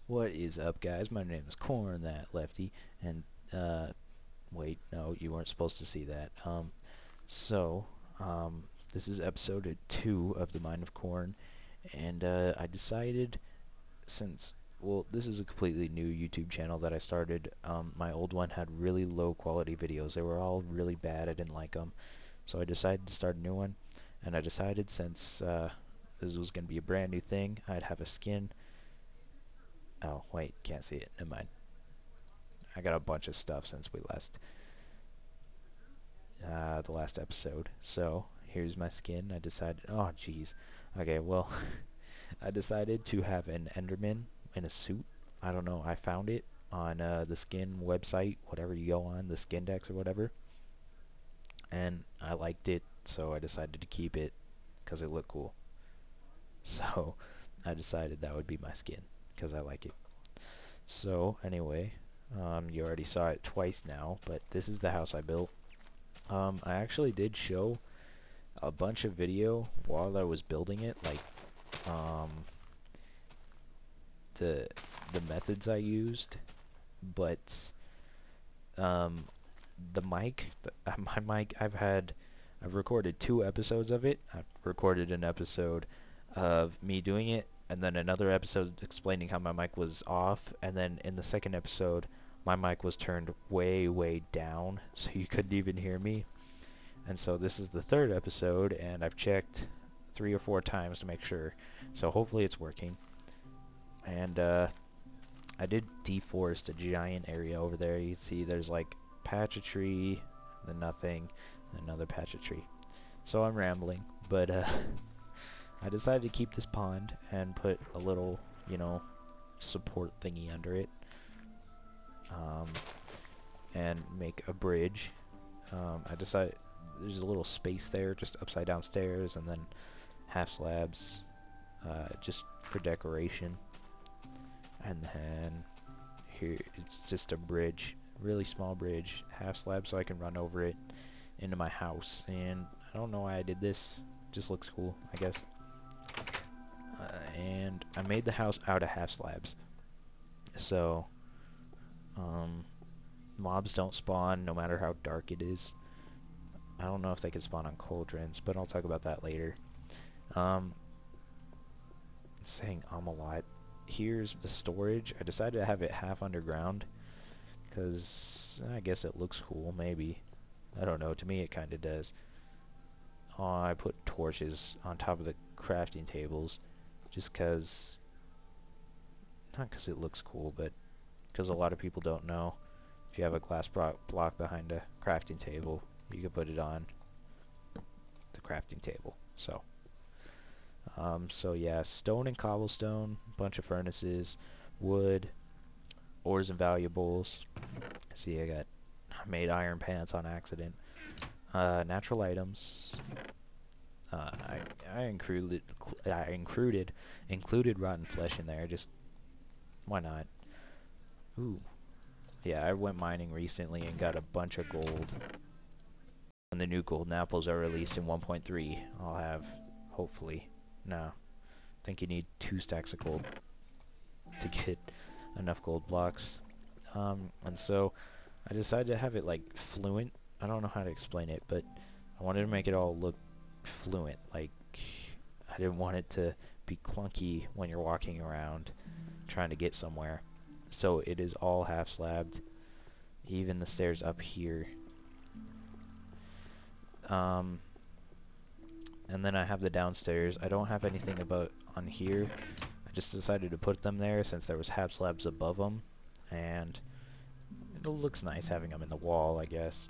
What is up, guys? My name is Corn, that lefty, and, wait, no, you weren't supposed to see that. So, this is episode 2 of The Mind of Corn, and, I decided, well, this is a completely new YouTube channel that I started. My old one had really low quality videos. They were all really bad. I didn't like them. So I decided to start a new one, and I decided since, this was going to be a brand new thing, I'd have a skin. Oh, wait, can't see it. Never mind. I got a bunch of stuff since we the last episode. So, here's my skin. I decided, oh, jeez. Okay, well, I decided to have an Enderman in a suit. I don't know, I found it on the skin website, whatever you go on, the Skindex or whatever. And I liked it, so I decided to keep it because it looked cool. So, I decided that would be my skin because I like it. So, anyway, you already saw it twice now, but this is the house I built. I actually did show a bunch of video while I was building it, like, the methods I used, but, the mic, my mic, I've recorded 2 episodes of it. I've recorded an episode of me doing it, and then another episode explaining how my mic was off, and then in the second episode, my mic was turned way down, so you couldn't even hear me. And so this is the 3rd episode, and I've checked 3 or 4 times to make sure. So hopefully it's working. And I did deforest a giant area over there. You can see there's like patch of tree, then nothing, and another patch of tree. So I'm rambling, but I decided to keep this pond and put a little, support thingy under it. And make a bridge. I decided there's a little space there, just upside down stairs, and then half slabs, just for decoration. And then here it's just a bridge, really small bridge, half slab, so I can run over it into my house. And I don't know why I did this, just looks cool, I guess. And I made the house out of half slabs, so mobs don't spawn no matter how dark it is. I don't know if they can spawn on cauldrons, but I'll talk about that later. Saying a lot. Here's the storage. I decided to have it half underground because I guess it looks cool, maybe. I don't know, to me it kinda does. I put torches on top of the crafting tables just cause, not cause it looks cool, but cause a lot of people don't know. If you have a glass block behind a crafting table, you can put it on the crafting table. So yeah, stone and cobblestone, bunch of furnaces, wood, ores and valuables. See, I made iron pants on accident. Natural items. I included rotten flesh in there. Just why not? Ooh, yeah. I went mining recently and got a bunch of gold. When the new golden apples are released in 1.3, I'll have, hopefully. No, I think you need 2 stacks of gold to get enough gold blocks. And so I decided to have it like fluent. I don't know how to explain it, but I wanted to make it all look fluent. Like, I didn't want it to be clunky when you're walking around trying to get somewhere. So it is all half slabbed, even the stairs up here. And then I have the downstairs. I don't have anything about on here. I just decided to put them there since there was half slabs above them, and it looks nice having them in the wall, I guess.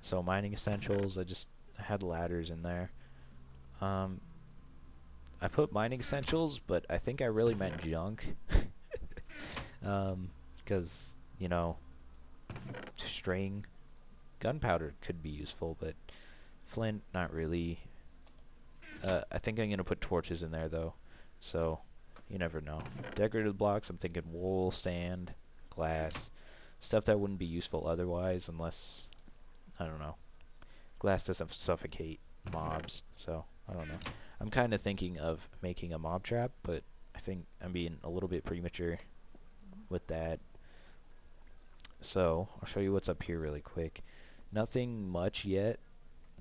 So mining essentials, I had ladders in there. I put mining essentials, but I think I really meant junk. Because, string, gunpowder could be useful, but flint, not really. I think I'm going to put torches in there, though, so you never know. Decorative blocks, I'm thinking wool, sand, glass, stuff that wouldn't be useful otherwise unless, I don't know, glass doesn't suffocate mobs, so I don't know. I'm kind of thinking of making a mob trap, but I think I'm being a little bit premature. with that. So I'll show you what's up here really quick. Nothing much yet,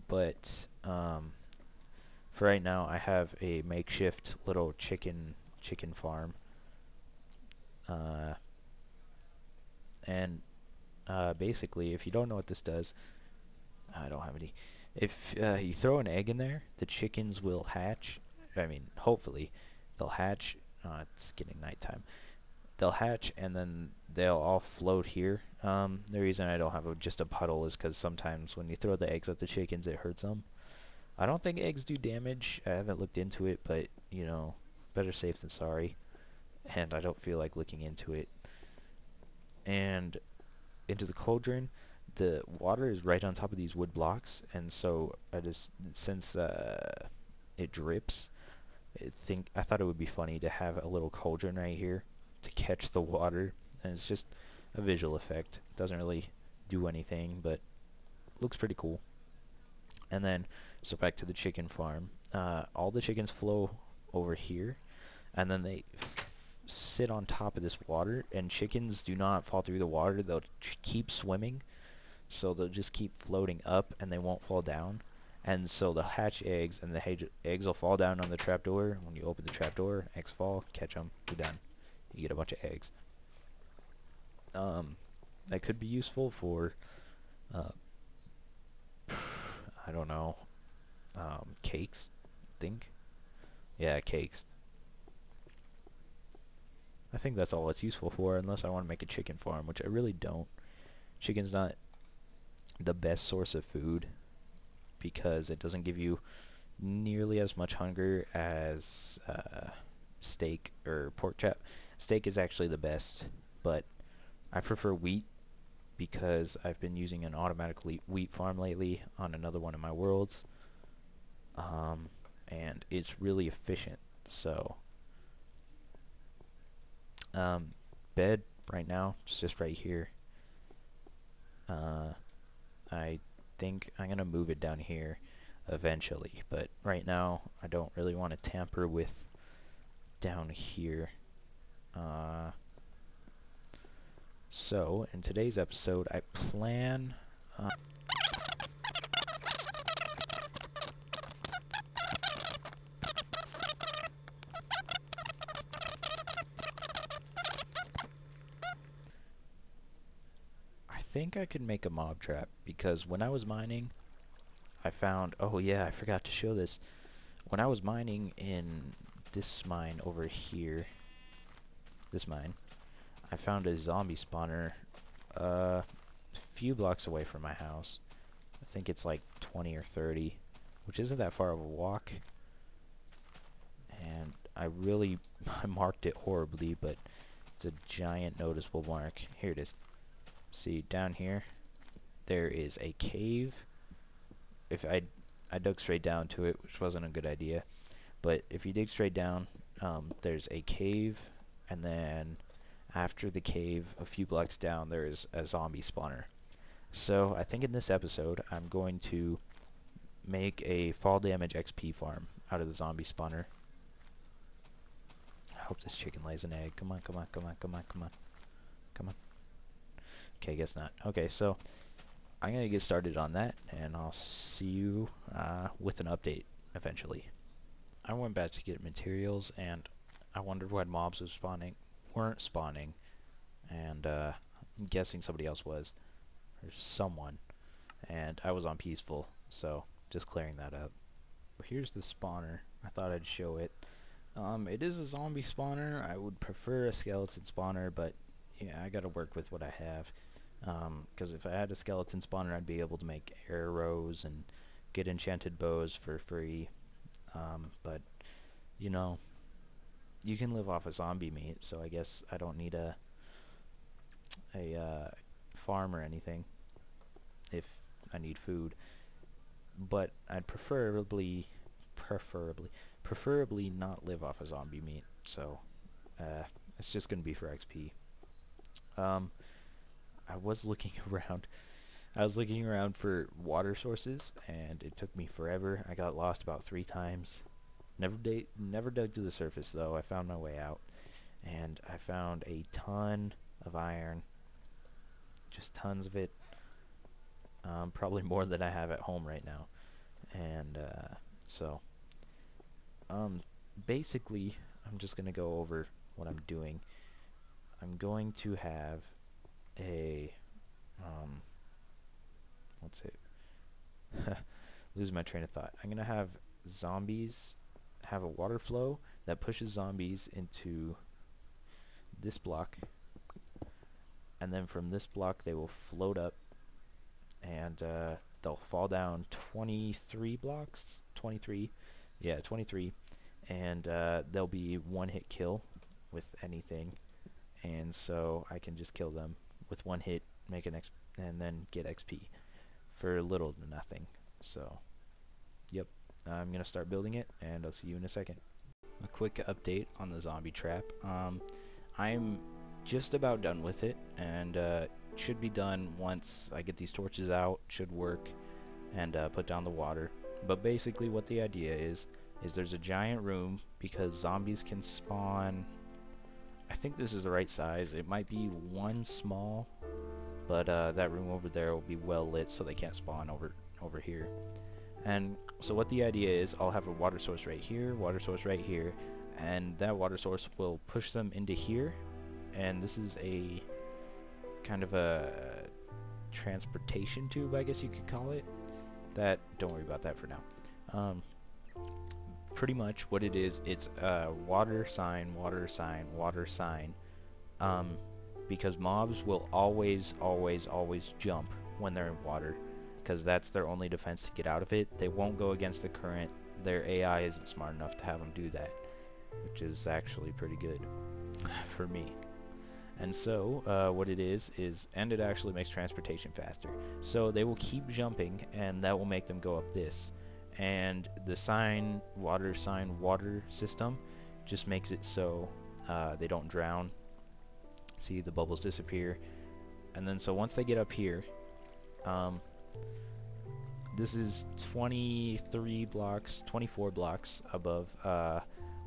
but for right now I have a makeshift little chicken farm. Uh, and basically, if you don't know what this does, I don't have any. If you throw an egg in there, the chickens will hatch. I mean, hopefully, they'll hatch. It's getting nighttime. They'll hatch, and then they'll all float here. The reason I don't have just a puddle is because sometimes when you throw the eggs at the chickens, it hurts them. I don't think eggs do damage. I haven't looked into it, but, you know, better safe than sorry. And I don't feel like looking into it. And into the cauldron, the water is right on top of these wood blocks, and so since it drips, I thought it would be funny to have a little cauldron right here to catch the water, and it's just a visual effect. It doesn't really do anything, but looks pretty cool. And then, so back to the chicken farm. All the chickens flow over here, and then they sit on top of this water, and chickens do not fall through the water. They'll keep swimming, so they'll just keep floating up, and they won't fall down. And so they'll hatch eggs, and the eggs will fall down on the trapdoor. When you open the trapdoor, eggs fall, catch them, you're done. You get a bunch of eggs. That could be useful for, uh, I don't know, cakes, I think. Yeah, cakes. I think that's all it's useful for, unless I want to make a chicken farm, which I really don't. Chicken's not the best source of food because it doesn't give you nearly as much hunger as steak or pork chop. Steak is actually the best, but I prefer wheat because I've been using an automatic wheat farm lately on another one of my worlds, and it's really efficient. So bed right now, it's just right here. I think I'm gonna move it down here eventually, but right now I don't really want to tamper with down here. So in today's episode I plan I think I could make a mob trap, because when I was mining I found, oh yeah, I forgot to show this. When I was mining in this mine over here, this mine, I found a zombie spawner a few blocks away from my house. I think it's like 20 or 30, which isn't that far of a walk. And I really I marked it horribly, but it's a giant noticeable mark. Here it is. See, down here, there is a cave. If I dug straight down to it, which wasn't a good idea. But if you dig straight down, there's a cave, and then after the cave, a few blocks down, there's a zombie spawner. So I think in this episode, I'm going to make a fall damage XP farm out of the zombie spawner. I hope this chicken lays an egg. Come on, come on, come on, come on, come on. Come on. Okay, guess not. Okay, so I'm going to get started on that, and I'll see you with an update eventually. I went back to get materials, and I wondered why mobs weren't spawning, and I'm guessing somebody else was, or someone, and I was on peaceful, so just clearing that up. Here's the spawner. I thought I'd show it. It is a zombie spawner. I would prefer a skeleton spawner, but yeah, I gotta work with what I have. Because if I had a skeleton spawner, I'd be able to make arrows and get enchanted bows for free. But, you know, you can live off of zombie meat, so I guess I don't need a farm or anything if I need food. But I'd preferably not live off of zombie meat, so it's just gonna be for XP. I was looking around. I was looking around for water sources, and it took me forever. I got lost about 3 times. Never dug to the surface, though. I found my way out, and I found a ton of iron. Just tons of it. Probably more than I have at home right now. And so, basically, I'm just going to go over what I'm doing. I'm going to have a, what's it? Lose my train of thought. I'm going to have zombies have a water flow that pushes zombies into this block, and then from this block they will float up, and they'll fall down 23 blocks, 23, yeah, 23, and they'll be one-hit kill with anything, and so I can just kill them with one hit, make an and then get XP for little to nothing. So, yep, I'm gonna start building it, and I'll see you in a second. A quick update on the zombie trap. I'm just about done with it, and should be done once I get these torches out. Should work, and put down the water. But basically what the idea is there's a giant room, because zombies can spawn. I think this is the right size. It might be one small, but that room over there will be well lit, so they can't spawn over here. And so what the idea is, I'll have a water source right here, water source right here, and that water source will push them into here. And this is a kind of a transportation tube, I guess you could call it. Don't worry about that for now. Pretty much what it is, it's water sign, water sign, water sign. Because mobs will always jump when they're in water, because that's their only defense to get out of it. They won't go against the current. Their AI isn't smart enough to have them do that, which is actually pretty good for me. And so what it is, and it actually makes transportation faster. So they will keep jumping, and that will make them go up this. And the sign water system just makes it so they don't drown. See, the bubbles disappear. And then so once they get up here, this is 23 blocks, 24 blocks above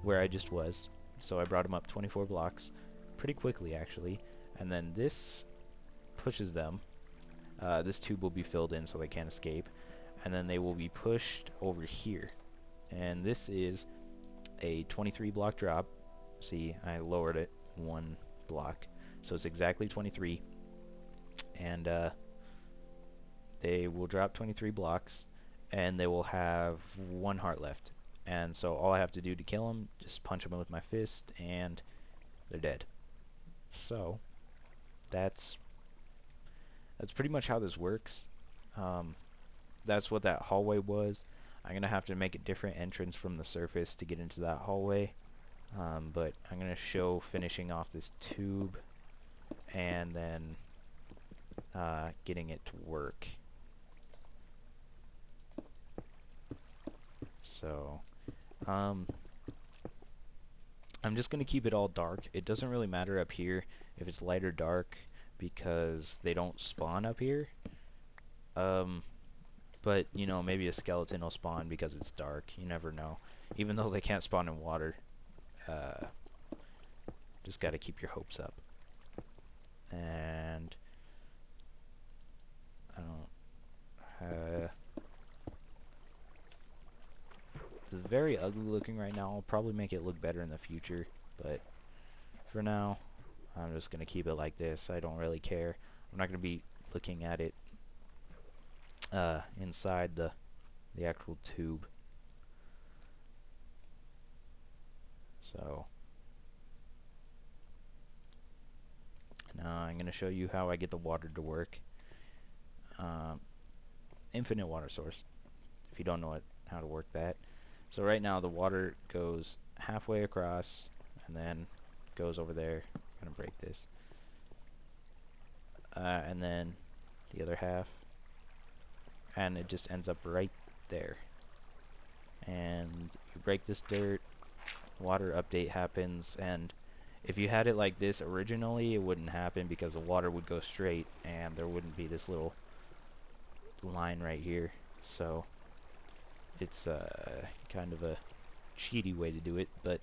where I just was. So I brought them up 24 blocks pretty quickly, actually. And then this pushes them. This tube will be filled in so they can't escape. And then they will be pushed over here. And this is a 23 block drop. See, I lowered it one block. So it's exactly 23. And they will drop 23 blocks, and they will have 1 heart left. And so all I have to do to kill them, just punch them with my fist, and they're dead. So that's pretty much how this works. That's what that hallway was. I'm gonna have to make a different entrance from the surface to get into that hallway, but I'm gonna show finishing off this tube and then getting it to work. So I'm just gonna keep it all dark. It doesn't really matter up here if it's light or dark, because they don't spawn up here. But you know, maybe a skeleton will spawn because it's dark. You never know. Even though they can't spawn in water, just gotta keep your hopes up. And I don't. It's very ugly looking right now. I'll probably make it look better in the future, but for now, I'm just gonna keep it like this. I don't really care. I'm not gonna be looking at it inside the actual tube. So now I'm gonna show you how I get the water to work. Infinite water source, if you don't know how to work that. So right now the water goes halfway across and then goes over there. I'm gonna break this. And then the other half, and it just ends up right there. And you break this dirt, water update happens, and if you had it like this originally, it wouldn't happen, because the water would go straight and there wouldn't be this little line right here. So it's kind of a cheaty way to do it, but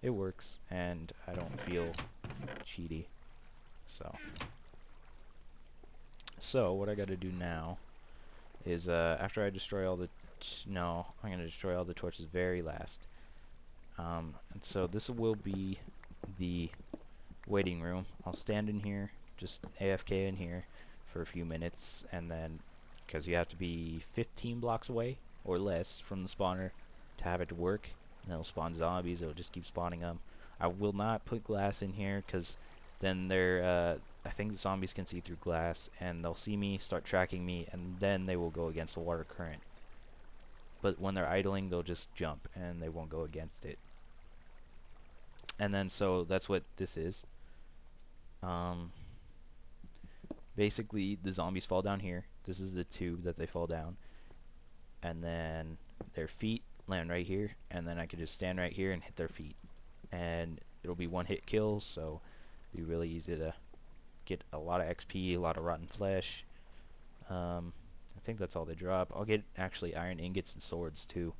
it works, and I don't feel cheaty. So So what I gotta do now is after I destroy all the no, I'm gonna destroy all the torches very last. And so this will be the waiting room. I'll stand in here, just AFK in here for a few minutes, and then because you have to be 15 blocks away or less from the spawner to have it to work, and it'll spawn zombies. It'll just keep spawning them. I will not put glass in here because then they're I think the zombies can see through glass and they'll see me, start tracking me, and then they will go against the water current. But when they're idling, they'll just jump and they won't go against it. And then so that's what this is. Basically the zombies fall down here. This is the tube that they fall down, and then their feet land right here, and then I can just stand right here and hit their feet, and it'll be one hit kills, so it'll be really easy to get a lot of XP, a lot of rotten flesh. I think that's all they drop. I'll get actually iron ingots and swords too,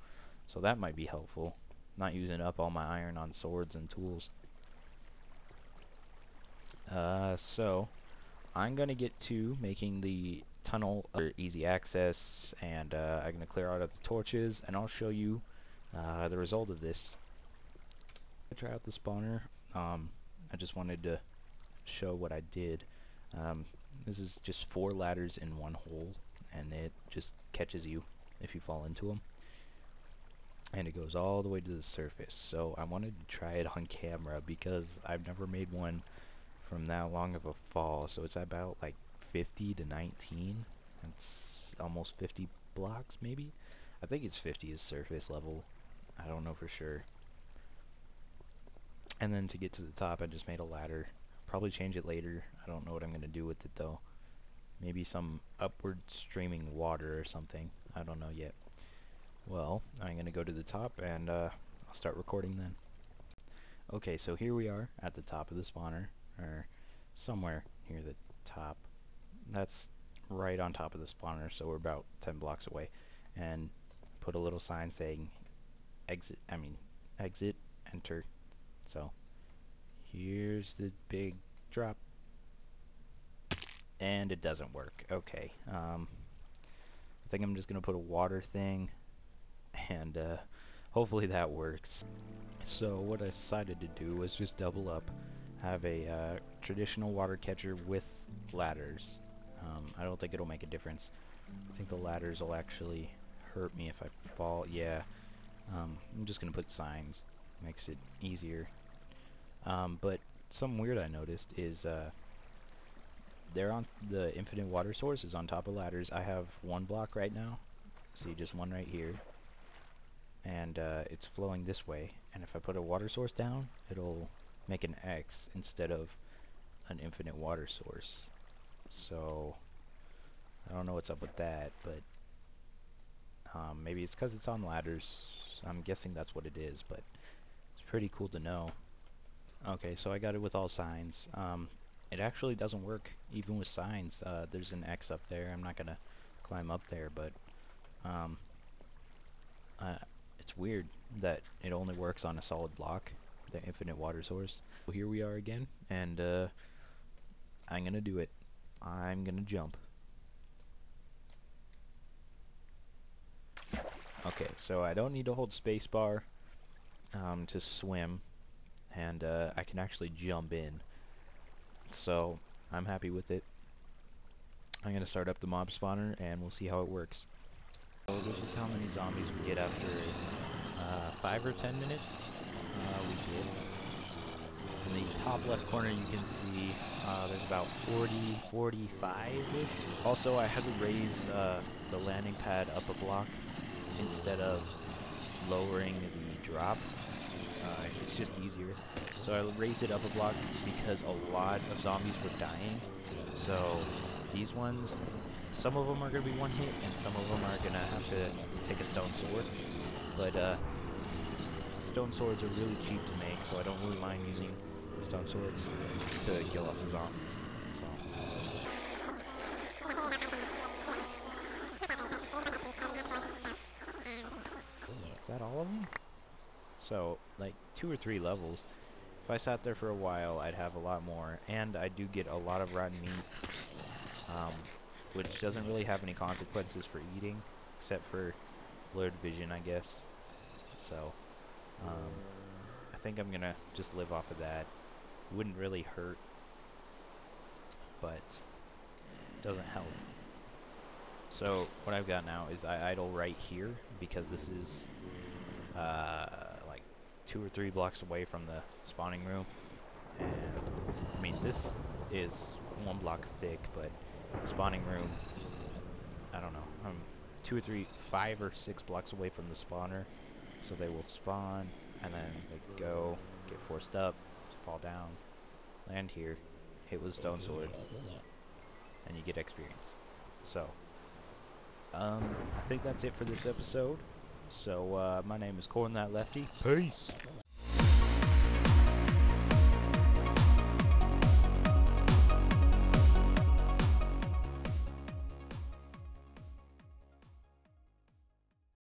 so that might be helpful, not using up all my iron on swords and tools. So I'm gonna get to making the tunnel for easy access, and I'm gonna clear out of the torches, and I'll show you the result of this. Try out the spawner. I just wanted to show what I did. This is just 4 ladders in one hole, and it just catches you if you fall into them, and it goes all the way to the surface. So I wanted to try it on camera because I've never made one from that long of a fall. So it's about like 50 to 19. It's almost 50 blocks maybe. I think it's 50 is surface level. I don't know for sure. And then to get to the top, I just made a ladder. Probably change it later. I don't know what I'm gonna do with it though. Maybe some upward streaming water or something. I don't know yet. Well, I'm gonna go to the top, and I'll start recording then. Okay, so here we are at the top of the spawner, or somewhere near the top. That's right on top of the spawner, so we're about 10 blocks away. And put a little sign saying exit, enter. So here's the big drop, and it doesn't work. Okay, I think I'm just gonna put a water thing, and hopefully that works. So what I decided to do was just double up, have a traditional water catcher with ladders. I don't think it'll make a difference. I think the ladders will actually hurt me if I fall. Yeah, I'm just gonna put signs, makes it easier. But something weird I noticed is they're on the infinite water source is on top of ladders. I have 1 block right now, see, just one right here, and it's flowing this way, and if I put a water source down, it'll make an X instead of an infinite water source. So I don't know what's up with that, but maybe it's because it's on ladders. I'm guessing that's what it is, but it's pretty cool to know. Okay, so I got it with all signs. It actually doesn't work even with signs. There's an X up there. I'm not gonna climb up there, but it's weird that it only works on a solid block, the infinite water source. So here we are again, and I'm gonna do it. I'm gonna jump. Okay, so I don't need to hold spacebar to swim, and I can actually jump in. So I'm happy with it. I'm gonna start up the mob spawner, and we'll see how it works. So this is how many zombies we get after 5 or 10 minutes. We get in the top left corner, you can see there's about 40, 45-ish. Also, I had to raise the landing pad up a block instead of lowering the drop. It's just easier. So I raised it up a block because a lot of zombies were dying. So these ones, some of them are going to be one hit, and some of them are going to have to take a stone sword. But stone swords are really cheap to make, so I don't really mind using stone swords to kill off the zombies. Is that all of them? So, like 2 or 3 levels. If I sat there for a while, I'd have a lot more, and I do get a lot of rotten meat. which doesn't really have any consequences for eating, except for blurred vision, I guess. So, I think I'm gonna just live off of that. It wouldn't really hurt, but doesn't help. So what I've got now is I idle right here because this is like 2 or 3 blocks away from the spawning room, and I mean this is 1 block thick, but spawning room, I don't know, I'm 2 or 3, 5 or 6 blocks away from the spawner, so they will spawn and then they go, get forced up, fall down, land here, hit with a stone sword, and you get experience. So I think that's it for this episode. So, my name is Corn That Lefty. Peace!